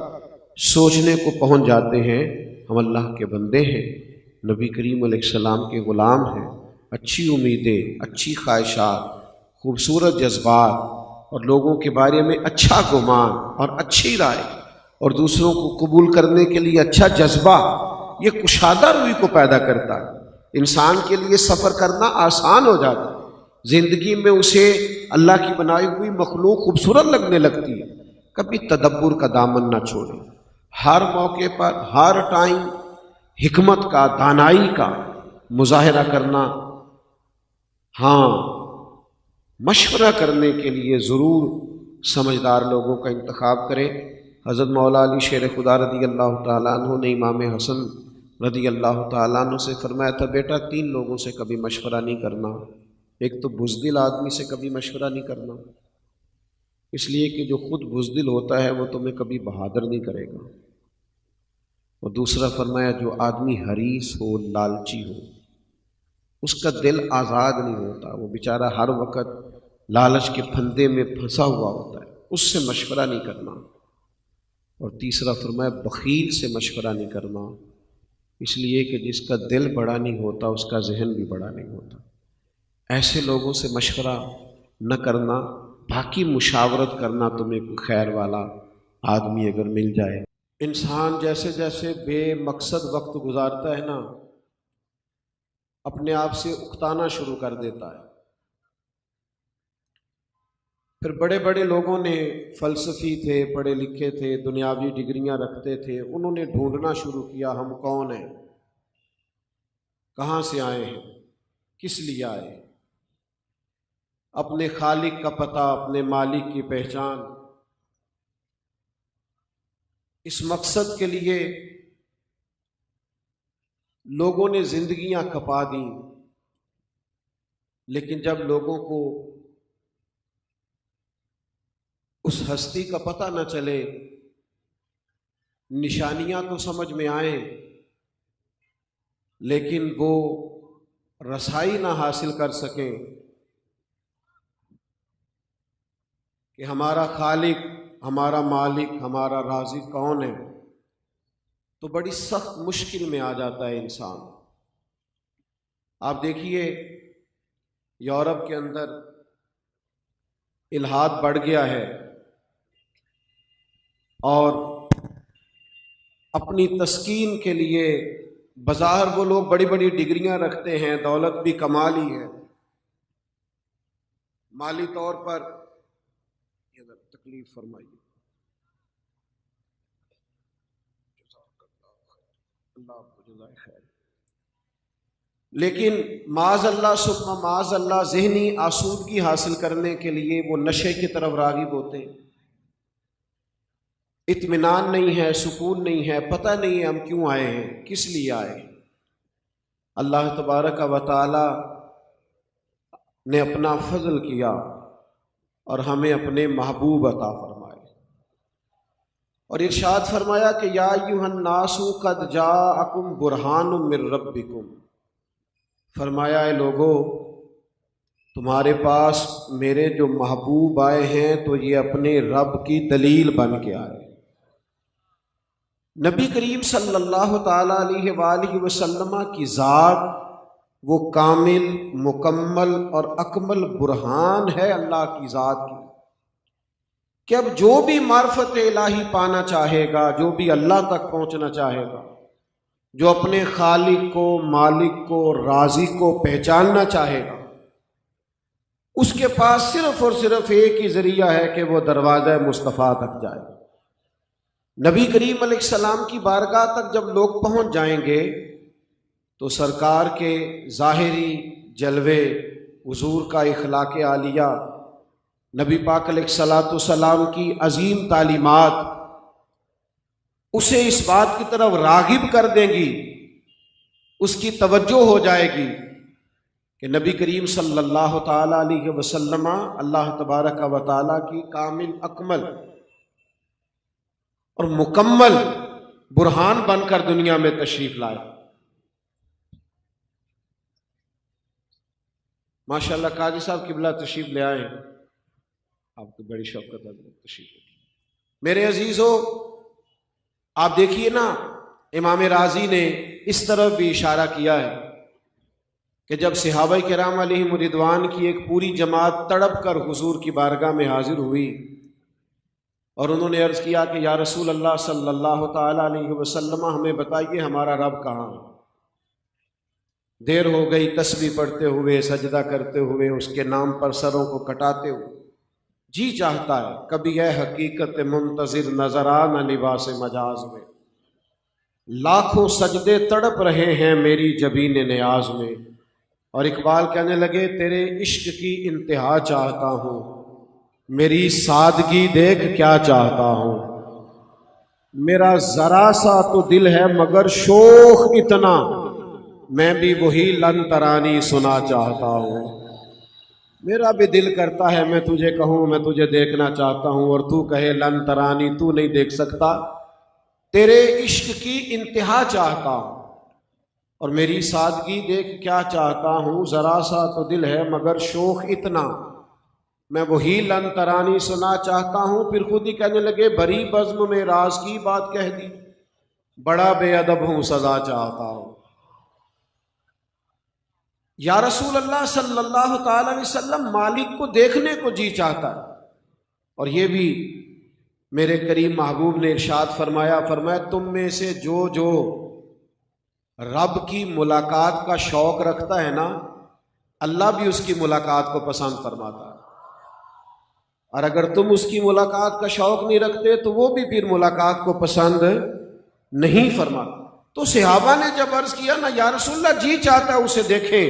Speaker 1: سوچنے کو پہنچ جاتے ہیں ہم اللہ کے بندے ہیں، نبی کریم علیہ السلام کے غلام ہیں، اچھی امیدیں، اچھی خواہشات، خوبصورت جذبات اور لوگوں کے بارے میں اچھا گمان اور اچھی رائے اور دوسروں کو قبول کرنے کے لیے اچھا جذبہ، یہ کشادہ روی کو پیدا کرتا ہے۔ انسان کے لیے سفر کرنا آسان ہو جاتا ہے، زندگی میں اسے اللہ کی بنائی ہوئی مخلوق خوبصورت لگنے لگتی ہے۔ کبھی تدبر کا دامن نہ چھوڑیں، ہر موقع پر، ہر ٹائم حکمت کا، دانائی کا مظاہرہ کرنا، ہاں مشورہ کرنے کے لیے ضرور سمجھدار لوگوں کا انتخاب کریں۔ حضرت مولا علی شیر خدا رضی اللہ تعالیٰ عنہ نے امام حسن رضی اللہ تعالیٰ عنہ سے فرمایا تھا بیٹا 3 لوگوں سے کبھی مشورہ نہیں کرنا۔ ایک تو بزدل آدمی سے کبھی مشورہ نہیں کرنا، اس لیے کہ جو خود بزدل ہوتا ہے وہ تمہیں کبھی بہادر نہیں کرے گا۔ اور دوسرا فرمایا جو آدمی حریص ہو، لالچی ہو، اس کا دل آزاد نہیں ہوتا، وہ بیچارہ ہر وقت لالچ کے پھندے میں پھنسا ہوا ہوتا ہے، اس سے مشورہ نہیں کرنا۔ اور تیسرا فرمایا بخیل سے مشورہ نہیں کرنا، اس لیے کہ جس کا دل بڑا نہیں ہوتا اس کا ذہن بھی بڑا نہیں ہوتا۔ ایسے لوگوں سے مشورہ نہ کرنا، باقی مشاورت کرنا تمہیں کوئی خیر والا آدمی اگر مل جائے۔ انسان جیسے جیسے بے مقصد وقت گزارتا ہے نا، اپنے آپ سے اکتانا شروع کر دیتا ہے۔ پھر بڑے بڑے لوگوں نے، فلسفی تھے، پڑھے لکھے تھے، دنیاوی ڈگریاں رکھتے تھے، انہوں نے ڈھونڈنا شروع کیا ہم کون ہیں، کہاں سے آئے ہیں، کس لیے آئے ہیں، اپنے خالق کا پتہ، اپنے مالک کی پہچان۔ اس مقصد کے لیے لوگوں نے زندگیاں کھپا دیں، لیکن جب لوگوں کو اس ہستی کا پتہ نہ چلے، نشانیاں تو سمجھ میں آئیں لیکن وہ رسائی نہ حاصل کر سکیں کہ ہمارا خالق، ہمارا مالک، ہمارا رازق کون ہے، تو بڑی سخت مشکل میں آ جاتا ہے انسان۔ آپ دیکھیے یورپ کے اندر الحاد بڑھ گیا ہے، اور اپنی تسکین کے لیے بظاہر وہ لوگ بڑی بڑی ڈگریاں رکھتے ہیں، دولت بھی کمال ہی ہے، مالی طور پر تکلیف فرمائیے، اللہ آپ کو جزائے خیر، لیکن معاذ اللہ ثم معاذ اللہ ذہنی آسودگی حاصل کرنے کے لیے وہ نشے کی طرف راغب ہوتے ہیں، اطمینان نہیں ہے، سکون نہیں ہے، پتہ نہیں ہے ہم کیوں آئے ہیں، کس لیے آئے ہیں۔ اللہ تبارک و تعالی نے اپنا فضل کیا اور ہمیں اپنے محبوب عطا فرمائے، اور ارشاد فرمایا کہ یا ایھا الناس قد جاءکم برہان من ربکم، فرمایا اے لوگو تمہارے پاس میرے جو محبوب آئے ہیں تو یہ اپنے رب کی دلیل بن کے آئے۔ نبی کریم صلی اللہ تعالی علیہ وآلہ وسلم کی ذات وہ کامل، مکمل اور اکمل برہان ہے اللہ کی ذات کی، کہ اب جو بھی معرفت الہی پانا چاہے گا، جو بھی اللہ تک پہنچنا چاہے گا، جو اپنے خالق کو، مالک کو، رازق کو پہچاننا چاہے گا، اس کے پاس صرف اور صرف ایک ہی ذریعہ ہے کہ وہ دروازہ مصطفیٰ تک جائے۔ نبی کریم علیہ السلام کی بارگاہ تک جب لوگ پہنچ جائیں گے تو سرکار کے ظاہری جلوے، حضور کا اخلاق عالیہ، نبی پاک علیہ الصلاۃ والسلام کی عظیم تعلیمات اسے اس بات کی طرف راغب کر دیں گی، اس کی توجہ ہو جائے گی کہ نبی کریم صلی اللہ تعالی علیہ وسلم اللہ تبارک و تعالی کی کامل، اکمل اور مکمل برہان بن کر دنیا میں تشریف لائے۔ ماشاءاللہ قاضی صاحب قبلہ تشریف لے آئے ہیں، آپ کو بڑی شوقت ہے تشریف لے۔ میرے عزیزو، آپ دیکھیے نا، امام رازی نے اس طرف بھی اشارہ کیا ہے کہ جب صحابہ کرام علیہم رضوان کی ایک پوری جماعت تڑپ کر حضور کی بارگاہ میں حاضر ہوئی اور انہوں نے عرض کیا کہ یا رسول اللہ صلی اللہ تعالی علیہ وسلم ہمیں بتائیے ہمارا رب کہاں ہے؟ دیر ہو گئی تسبیح پڑھتے ہوئے، سجدہ کرتے ہوئے، اس کے نام پر سروں کو کٹاتے ہوئے، جی چاہتا ہے کبھی اے حقیقت منتظر نظر آنا لباس مجاز میں، لاکھوں سجدے تڑپ رہے ہیں میری جبین نیاز میں۔ اور اقبال کہنے لگے تیرے عشق کی انتہا چاہتا ہوں، میری سادگی دیکھ کیا چاہتا ہوں، میرا ذرا سا تو دل ہے مگر شوق اتنا، میں بھی وہی لن ترانی سنا چاہتا ہوں۔ میرا بھی دل کرتا ہے میں تجھے کہوں میں تجھے دیکھنا چاہتا ہوں، اور تو کہے لن ترانی، تو نہیں دیکھ سکتا، تیرے عشق کی انتہا چاہتا ہوں اور میری سادگی دیکھ کیا چاہتا ہوں، ذرا سا تو دل ہے مگر شوق اتنا، میں وہی لن ترانی سنا چاہتا ہوں۔ پھر خود ہی کہنے لگے بری بزم میں راز کی بات کہہ دی، بڑا بے ادب ہوں سزا چاہتا ہوں۔ یا رسول اللہ صلی اللہ تعالی علیہ وسلم مالک کو دیکھنے کو جی چاہتا ہے، اور یہ بھی میرے کریم محبوب نے ارشاد فرمایا تم میں سے جو رب کی ملاقات کا شوق رکھتا ہے نا، اللہ بھی اس کی ملاقات کو پسند فرماتا ہے، اور اگر تم اس کی ملاقات کا شوق نہیں رکھتے تو وہ بھی پھر ملاقات کو پسند نہیں فرماتا۔ تو صحابہ نے جب عرض کیا نا یا رسول اللہ جی چاہتا ہے اسے دیکھیں،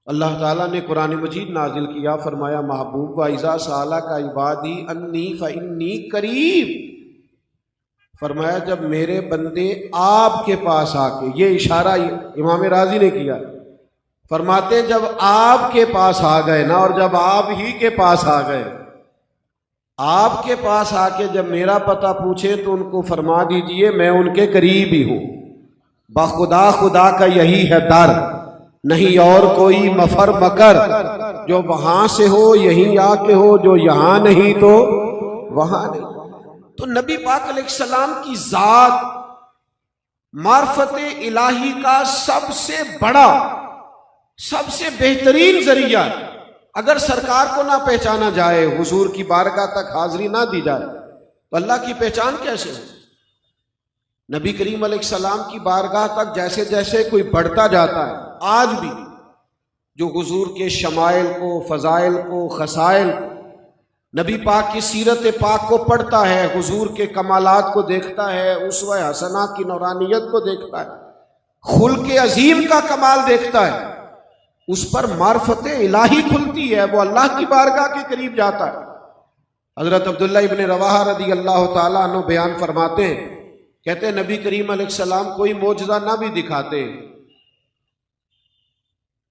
Speaker 1: اللہ تعالیٰ نے قرآن مجید نازل کیا، فرمایا محبوب وَإِذَا سَأَلَكَ عِبَادِي أَنِّي فَإِنِّي قَرِيب، فرمایا جب میرے بندے آپ کے پاس آ کے، یہ اشارہ امام راضی نے کیا، فرماتے جب آپ کے پاس آ گئے نا، اور جب آپ ہی کے پاس آ گئے، آپ کے پاس آ کے جب میرا پتہ پوچھے تو ان کو فرما دیجئے میں ان کے قریب ہی ہوں، بخدا خدا کا یہی ہے در، نہیں اور کوئی مفر مکر، جو وہاں سے ہو یہیں آ کے ہو، جو یہاں نہیں تو وہاں نہیں۔ تو نبی پاک علیہ السلام کی ذات معرفت الہی کا سب سے بڑا، سب سے بہترین ذریعہ ہے۔ اگر سرکار کو نہ پہچانا جائے، حضور کی بارگاہ تک حاضری نہ دی جائے تو اللہ کی پہچان کیسے ہو؟ نبی کریم علیہ السلام کی بارگاہ تک جیسے جیسے کوئی بڑھتا جاتا ہے، آج بھی جو حضور کے شمائل کو، فضائل کو، خصائل، نبی پاک کی سیرت پاک کو پڑھتا ہے، حضور کے کمالات کو دیکھتا ہے، اسوہ حسنہ کی نورانیت کو دیکھتا ہے، خلق عظیم کا کمال دیکھتا ہے، اس پر معرفت الہی کھلتی ہے، وہ اللہ کی بارگاہ کے قریب جاتا ہے۔ حضرت عبداللہ ابن رواحہ رضی اللہ تعالیٰ عنہ بیان فرماتے ہیں، کہتے ہیں نبی کریم علیہ السلام کوئی معجزہ نہ بھی دکھاتے،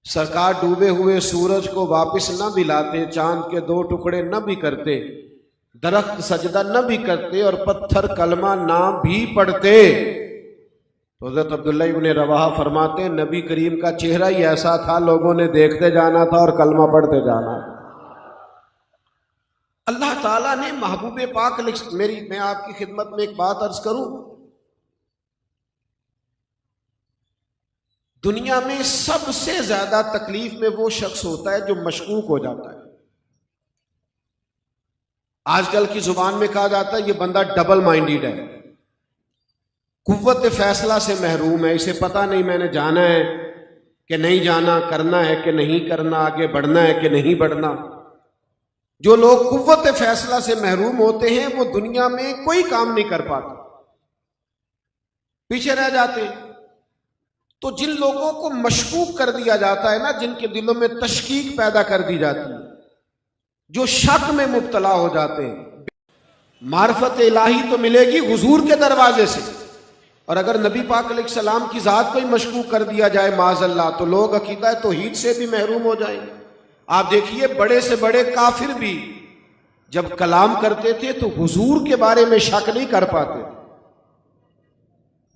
Speaker 1: سرکار ڈوبے ہوئے سورج کو واپس نہ بھی لاتے، چاند کے 2 ٹکڑے نہ بھی کرتے، درخت سجدہ نہ بھی کرتے، اور پتھر کلمہ نہ بھی پڑھتے، تو حضرت عبداللہ ابن رواحہ فرماتے ہیں نبی کریم کا چہرہ ہی ایسا تھا، لوگوں نے دیکھتے جانا تھا اور کلمہ پڑھتے جانا تھا۔ اللہ تعالیٰ نے محبوب پاک میں آپ کی خدمت میں ایک بات عرض کروں، دنیا میں سب سے زیادہ تکلیف میں وہ شخص ہوتا ہے جو مشکوک ہو جاتا ہے۔ آج کل کی زبان میں کہا جاتا ہے یہ بندہ ڈبل مائنڈیڈ ہے، قوت فیصلہ سے محروم ہے، اسے پتہ نہیں میں نے جانا ہے کہ نہیں جانا، کرنا ہے کہ نہیں کرنا، آگے بڑھنا ہے کہ نہیں بڑھنا۔ جو لوگ قوت فیصلہ سے محروم ہوتے ہیں وہ دنیا میں کوئی کام نہیں کر پاتے، پیچھے رہ جاتے ہیں۔ تو جن لوگوں کو مشکوک کر دیا جاتا ہے نا، جن کے دلوں میں تشکیک پیدا کر دی جاتی ہے، جو شک میں مبتلا ہو جاتے ہیں، معرفت الہی تو ملے گی حضور کے دروازے سے، اور اگر نبی پاک علیہ السلام کی ذات کو ہی مشکوک کر دیا جائے معاذ اللہ، تو لوگ عقیدہ توحید سے بھی محروم ہو جائیں گے۔ آپ دیکھیے بڑے سے بڑے کافر بھی جب کلام کرتے تھے تو حضور کے بارے میں شک نہیں کر پاتے،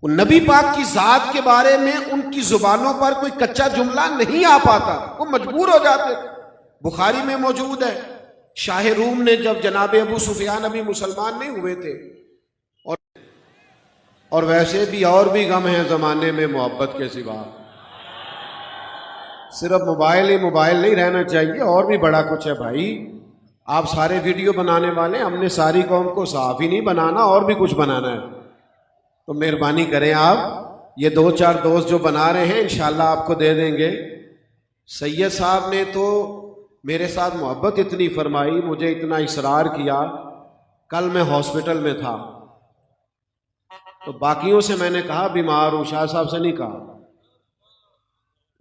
Speaker 1: نبی پاک کی ذات کے بارے میں ان کی زبانوں پر کوئی کچا جملہ نہیں آ پاتا، وہ مجبور ہو جاتے تھے۔ بخاری میں موجود ہے، شاہ روم نے جب جناب ابو سفیان ابھی مسلمان نہیں ہوئے تھے، اور ویسے بھی اور بھی غم ہیں زمانے میں محبت کے سوا، صرف موبائل ہی موبائل نہیں رہنا چاہیے، اور بھی بڑا کچھ ہے بھائی۔ آپ سارے ویڈیو بنانے والے، ہم نے ساری قوم کو صحافی نہیں بنانا، اور بھی کچھ بنانا ہے، تو مہربانی کریں آپ یہ 2-4 دوست جو بنا رہے ہیں انشاءاللہ آپ کو دے دیں گے۔ سید صاحب نے تو میرے ساتھ محبت اتنی فرمائی، مجھے اتنا اصرار کیا، کل میں ہاسپٹل میں تھا تو باقیوں سے میں نے کہا بیمار ہوں، شاہ صاحب سے نہیں کہا،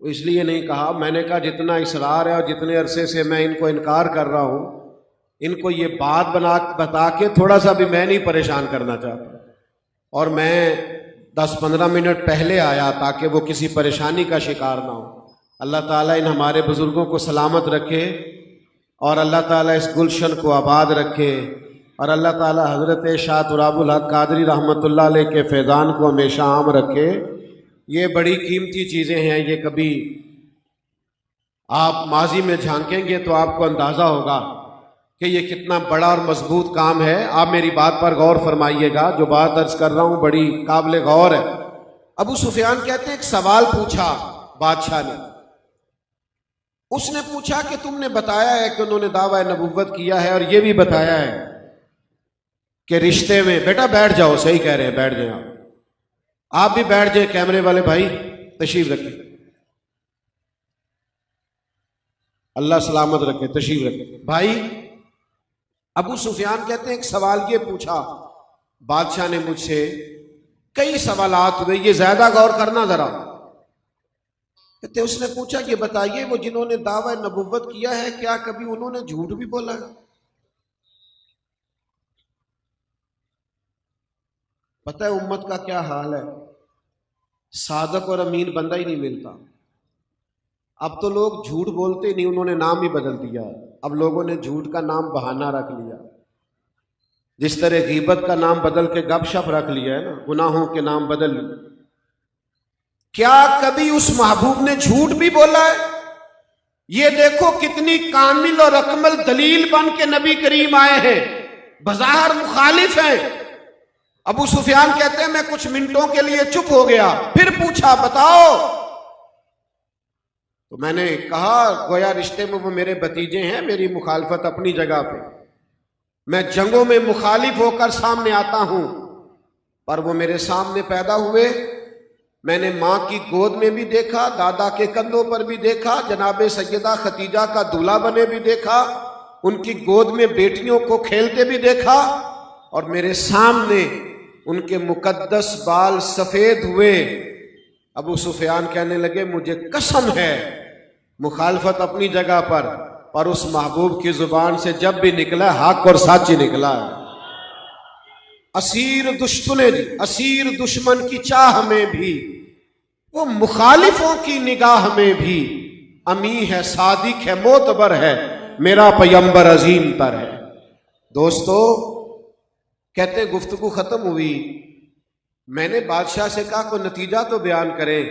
Speaker 1: اس لیے نہیں کہا، میں نے کہا جتنا اصرار ہے اور جتنے عرصے سے میں ان کو انکار کر رہا ہوں، ان کو یہ بات بتا کے تھوڑا سا بھی میں نہیں پریشان کرنا چاہتا، اور میں 10-15 منٹ پہلے آیا تاکہ وہ کسی پریشانی کا شکار نہ ہو۔ اللہ تعالیٰ ان ہمارے بزرگوں کو سلامت رکھے، اور اللہ تعالیٰ اس گلشن کو آباد رکھے، اور اللہ تعالیٰ حضرت شاہ تراب الحق قادری رحمۃ اللہ علیہ کے فیضان کو ہمیشہ عام رکھے۔ یہ بڑی قیمتی چیزیں ہیں، یہ کبھی آپ ماضی میں جھانکیں گے تو آپ کو اندازہ ہوگا کہ یہ کتنا بڑا اور مضبوط کام ہے۔ آپ میری بات پر غور فرمائیے گا، جو بات عرض کر رہا ہوں بڑی قابل غور ہے۔ ابو سفیان کہتے ہیں ایک سوال پوچھا بادشاہ نے، اس نے پوچھا کہ تم نے بتایا ہے کہ انہوں نے دعویٰ نبوت کیا ہے، اور یہ بھی بتایا ہے کہ رشتے میں، بیٹا بیٹھ جاؤ، صحیح کہہ رہے ہیں، بیٹھ جائیں آپ بھی بیٹھ جائیں، کیمرے والے بھائی تشریف رکھیں، اللہ سلامت رکھے، تشریف رکھیں بھائی۔ ابو سفیان کہتے ہیں ایک سوال یہ پوچھا بادشاہ نے مجھ سے، کئی سوالات ہوئے، یہ زیادہ غور کرنا ذرا۔ کہتے اس نے پوچھا یہ بتائیے وہ جنہوں نے دعویٰ نبوت کیا ہے کیا کبھی انہوں نے جھوٹ بھی بولا ہے؟ پتہ ہے امت کا کیا حال ہے، صادق اور امین بندہ ہی نہیں ملتا۔ اب تو لوگ جھوٹ بولتے نہیں، انہوں نے نام ہی بدل دیا، اب لوگوں نے جھوٹ کا نام بہانہ رکھ لیا، جس طرح غیبت کا نام بدل کے گپ شپ رکھ لیا ہے نا، گناہوں کے نام بدل لیے۔ کیا کبھی اس محبوب نے جھوٹ بھی بولا ہے؟ یہ دیکھو کتنی کامل اور اکمل دلیل بن کے نبی کریم آئے ہیں، بظاہر مخالف ہیں۔ ابو سفیان کہتے ہیں میں کچھ منٹوں کے لیے چپ ہو گیا، پھر پوچھا بتاؤ، تو میں نے کہا گویا رشتے میں وہ میرے بھتیجے ہیں، میری مخالفت اپنی جگہ پہ، میں جنگوں میں مخالف ہو کر سامنے آتا ہوں، پر وہ میرے سامنے پیدا ہوئے، میں نے ماں کی گود میں بھی دیکھا، دادا کے کندھوں پر بھی دیکھا، جناب سیدہ خدیجہ کا دولہا بنے بھی دیکھا، ان کی گود میں بیٹیوں کو کھیلتے بھی دیکھا، اور میرے سامنے ان کے مقدس بال سفید ہوئے۔ ابو سفیان کہنے لگے مجھے قسم ہے، مخالفت اپنی جگہ پر اس محبوب کی زبان سے جب بھی نکلا حق اور سچ ہی نکلا ہے۔ اسیر دشمن کی چاہ میں بھی، وہ مخالفوں کی نگاہ میں بھی، امی ہے، صادق ہے، معتبر ہے، میرا پیغمبر عظیم تر ہے۔ دوستو، کہتے گفتگو ختم ہوئی، میں نے بادشاہ سے کہا کوئی نتیجہ تو بیان کریں،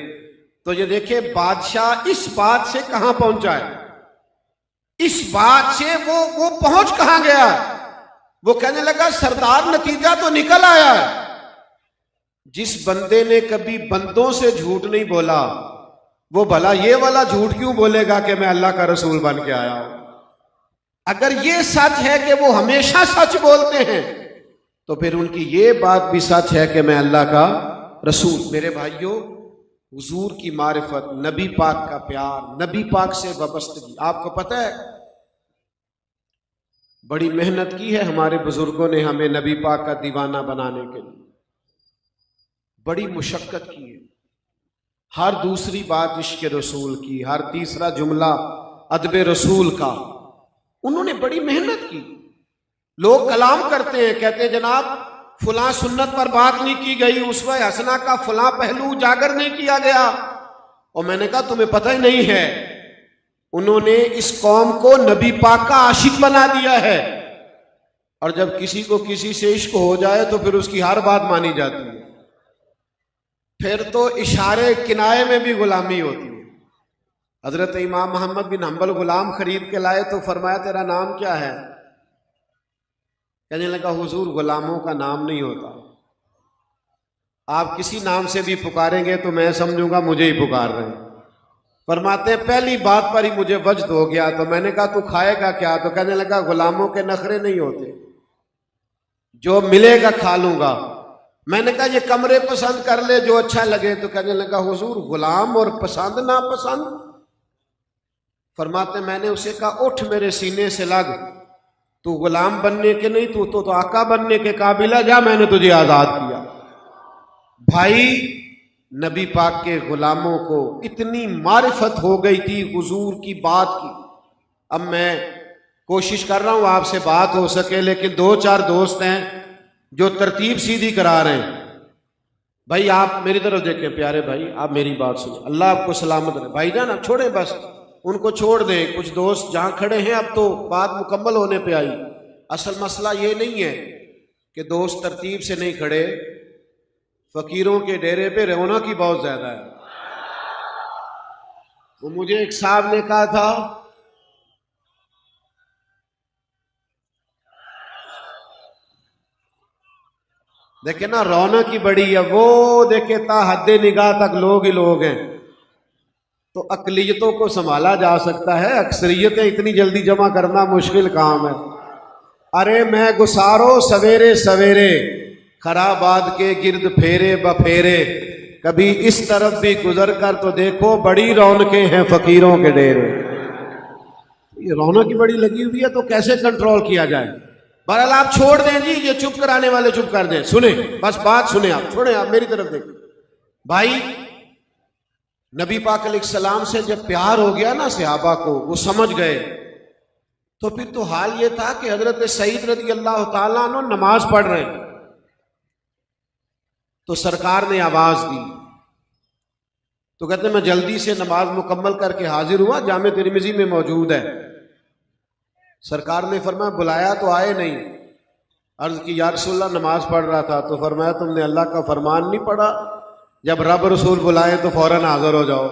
Speaker 1: تو یہ دیکھیں بادشاہ اس بات سے کہاں پہنچا ہے، اس بات سے وہ پہنچ کہاں گیا؟ وہ کہنے لگا سردار نتیجہ تو نکل آیا ہے۔ جس بندے نے کبھی بندوں سے جھوٹ نہیں بولا، وہ بھلا یہ والا جھوٹ کیوں بولے گا کہ میں اللہ کا رسول بن کے آیا ہوں؟ اگر یہ سچ ہے کہ وہ ہمیشہ سچ بولتے ہیں، تو پھر ان کی یہ بات بھی سچ ہے کہ میں اللہ کا رسول۔ میرے بھائیوں، حضور کی معرفت، نبی پاک کا پیار، نبی پاک سے وابستگی، آپ کو پتہ ہے بڑی محنت کی ہے ہمارے بزرگوں نے ہمیں نبی پاک کا دیوانہ بنانے کے لیے، بڑی مشقت کی ہے۔ ہر دوسری بات عشق رسول کی، ہر تیسرا جملہ ادب رسول کا، انہوں نے بڑی محنت کی۔ لوگ کلام کرتے ہیں، کہتے ہیں جناب فلاں سنت پر بات نہیں کی گئی، اسوہ حسنہ کا فلاں پہلو اجاگر نہیں کیا گیا، اور میں نے کہا تمہیں پتہ ہی نہیں ہے، انہوں نے اس قوم کو نبی پاک کا عاشق بنا دیا ہے، اور جب کسی کو کسی سے عشق ہو جائے تو پھر اس کی ہر بات مانی جاتی ہے، پھر تو اشارے کنائے میں بھی غلامی ہوتی ہے۔ حضرت امام محمد بن حنبل غلام خرید کے لائے تو فرمایا تیرا نام کیا ہے؟ کہنے لگا حضور غلاموں کا نام نہیں ہوتا، آپ کسی نام سے بھی پکاریں گے تو میں سمجھوں گا مجھے ہی پکار رہے ہیں۔ فرماتے ہیں پہلی بات پر ہی مجھے وجد ہو گیا، تو میں نے کہا تو کھائے گا کیا؟ تو کہنے لگا غلاموں کے نخرے نہیں ہوتے، جو ملے گا کھا لوں گا۔ میں نے کہا یہ کمرے پسند کر لے جو اچھا لگے، تو کہنے لگا حضور غلام اور پسند ناپسند؟ فرماتے میں نے اسے کہا اٹھ میرے سینے سے لگ، تو غلام بننے کے نہیں، تو آقا بننے کے قابل ہے، جا میں نے تجھے آزاد کیا۔ بھائی نبی پاک کے غلاموں کو اتنی معرفت ہو گئی تھی حضور کی بات کی۔ اب میں کوشش کر رہا ہوں آپ سے بات ہو سکے، لیکن دو چار دوست ہیں جو ترتیب سیدھی کرا رہے ہیں۔ بھائی آپ میری طرف دیکھیں، پیارے بھائی آپ میری بات سنیں، اللہ آپ کو سلامت رہے۔ بھائی جان آپ چھوڑیں، بس ان کو چھوڑ دیں، کچھ دوست جہاں کھڑے ہیں اب تو بات مکمل ہونے پہ آئی۔ اصل مسئلہ یہ نہیں ہے کہ دوست ترتیب سے نہیں کھڑے، فقیروں کے ڈیرے پہ رونق کی بہت زیادہ ہے۔ وہ مجھے ایک صاحب نے کہا تھا دیکھیں نا رونق کی بڑی ہے، وہ دیکھیں تا حد نگاہ تک لوگ ہی لوگ ہیں، تو اقلیتوں کو سنبھالا جا سکتا ہے، اکثریتیں اتنی جلدی جمع کرنا مشکل کام ہے۔ ارے میں گسارو سویرے سویرے، خراباد کے گرد پھیرے بپھیرے، کبھی اس طرف بھی گزر کر تو دیکھو بڑی رونقیں ہیں فقیروں کے ڈیرے۔ یہ رونق کی بڑی لگی ہوئی ہے تو کیسے کنٹرول کیا جائے؟ بہرحال آپ چھوڑ دیں جی، یہ چپ کرانے والے چپ کر دیں، سنیں بس بات سنیں، آپ چھوڑیں، آپ میری طرف دیکھیں۔ بھائی نبی پاک علیہ السلام سے جب پیار ہو گیا نا صحابہ کو، وہ سمجھ گئے، تو پھر تو حال یہ تھا کہ حضرت سعید رضی اللہ تعالیٰ عنہ نماز پڑھ رہے ہیں، تو سرکار نے آواز دی، تو کہتے ہیں میں جلدی سے نماز مکمل کر کے حاضر ہوا، جامع ترمذی میں موجود ہے۔ سرکار نے فرمایا بلایا تو آئے نہیں، عرض کی یا رسول اللہ نماز پڑھ رہا تھا، تو فرمایا تم نے اللہ کا فرمان نہیں پڑھا جب رب رسول بلائے تو فوراً حاضر ہو جاؤ؟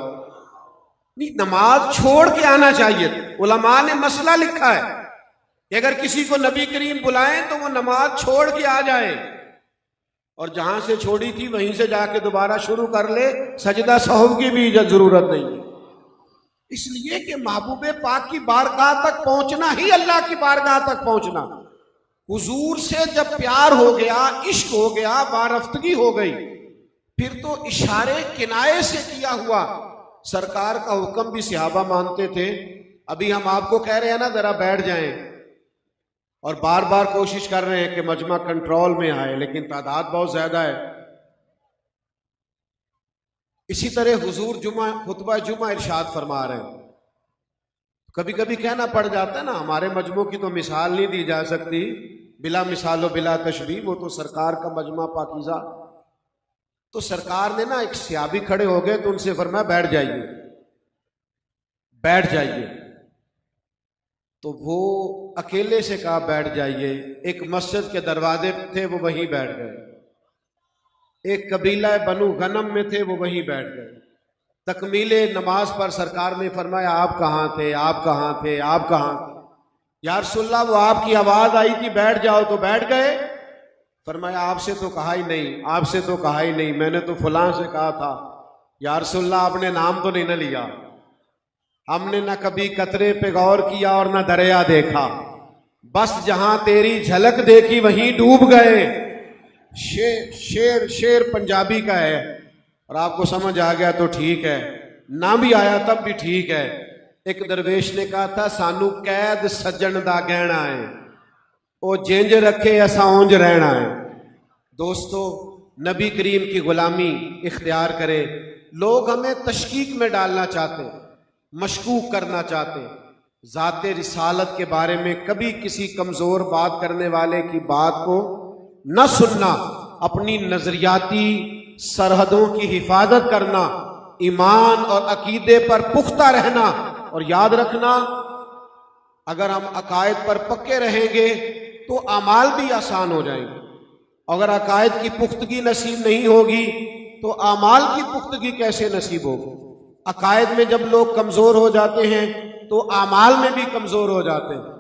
Speaker 1: نہیں، نماز چھوڑ کے آنا چاہیے۔ علماء نے مسئلہ لکھا ہے کہ اگر کسی کو نبی کریم بلائیں تو وہ نماز چھوڑ کے آ جائے، اور جہاں سے چھوڑی تھی وہیں سے جا کے دوبارہ شروع کر لے، سجدہ سہو کی بھی ضرورت نہیں ہے، اس لیے کہ محبوب پاک کی بارگاہ تک پہنچنا ہی اللہ کی بارگاہ تک پہنچنا۔ حضور سے جب پیار ہو گیا، عشق ہو گیا، وارفتگی ہو گئی، پھر تو اشارے کنائے سے کیا ہوا سرکار کا حکم بھی صحابہ مانتے تھے۔ ابھی ہم آپ کو کہہ رہے ہیں نا ذرا بیٹھ جائیں، اور بار بار کوشش کر رہے ہیں کہ مجمع کنٹرول میں آئے، لیکن تعداد بہت زیادہ ہے۔ اسی طرح حضور خطبہ جمعہ ارشاد فرما رہے ہیں، کبھی کبھی کہنا پڑ جاتا ہے نا، ہمارے مجمع کی تو مثال نہیں دی جا سکتی، بلا مثال و بلا تشبیہ، وہ تو سرکار کا مجمع پاکیزہ۔ تو سرکار نے نا ایک صحابی کھڑے ہو گئے تو ان سے فرمایا بیٹھ جائیے، بیٹھ جائیے۔ تو وہ اکیلے سے کہا بیٹھ جائیے، ایک مسجد کے دروازے تھے وہ وہیں بیٹھ گئے، ایک قبیلہ بنو غنم میں تھے وہ وہیں بیٹھ گئے۔ تکمیل نماز پر سرکار نے فرمایا آپ کہاں تھے، آپ کہاں تھے، آپ کہاں تھے؟ یا رسول اللہ وہ آپ کی آواز آئی تھی بیٹھ جاؤ تو بیٹھ گئے؟ فرمایا آپ سے تو کہا ہی نہیں، آپ سے تو کہا ہی نہیں، میں نے تو فلاں سے کہا تھا۔ یا رسول اللہ آپ نے نام تو نہیں نہ لیا، ہم نے نہ کبھی قطرے پہ غور کیا اور نہ دریا دیکھا، بس جہاں تیری جھلک دیکھی وہیں ڈوب گئے۔ شیر پنجابی کا ہے، اور آپ کو سمجھ آ گیا تو ٹھیک ہے، نہ بھی آیا تب بھی ٹھیک ہے۔ ایک درویش نے کہا تھا سانو قید سجن دا گہنا ہے، او جینج رکھے ایسا اونج رہنا ہے۔ دوستو، نبی کریم کی غلامی اختیار کرے۔ لوگ ہمیں تشکیک میں ڈالنا چاہتے، مشکوک کرنا چاہتے، ذات رسالت کے بارے میں کبھی کسی کمزور بات کرنے والے کی بات کو نہ سننا، اپنی نظریاتی سرحدوں کی حفاظت کرنا، ایمان اور عقیدے پر پختہ رہنا، اور یاد رکھنا اگر ہم عقائد پر پکے رہیں گے تو اعمال بھی آسان ہو جائیں گے۔ اگر عقائد کی پختگی نصیب نہیں ہوگی تو اعمال کی پختگی کیسے نصیب ہوگی؟ عقائد میں جب لوگ کمزور ہو جاتے ہیں تو اعمال میں بھی کمزور ہو جاتے ہیں۔